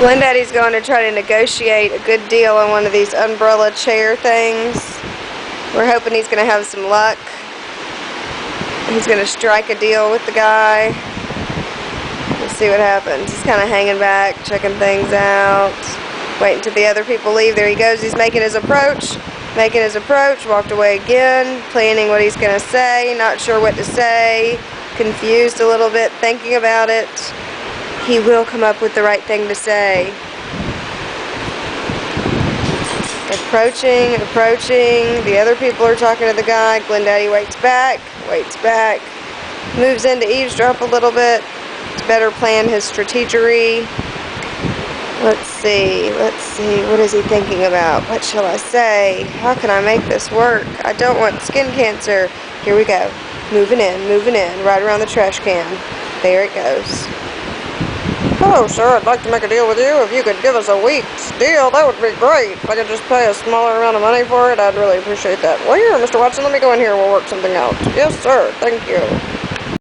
Glenddaddy's going to try to negotiate a good deal on one of these umbrella chair things. We're hoping he's going to have some luck. He's going to strike a deal with the guy. Let's see what happens. He's kind of hanging back, checking things out, waiting till the other people leave. There he goes. He's making his approach. Walked away again, planning what he's going to say, not sure what to say, confused a little bit, thinking about it. He will come up with the right thing to say. Approaching. The other people are talking to the guy. Glenddaddy waits back, moves in to eavesdrop a little bit to better plan his strategery. Let's see, what is he thinking about? What shall I say? How can I make this work? I don't want skin cancer. Here we go. Moving in, right around the trash can. There it goes. Hello, sir. I'd like to make a deal with you. If you could give us a week's deal, that would be great. If I could just pay a smaller amount of money for it, I'd really appreciate that. Well, here, Mr. Watson, let me go in here and we'll work something out. Yes, sir. Thank you.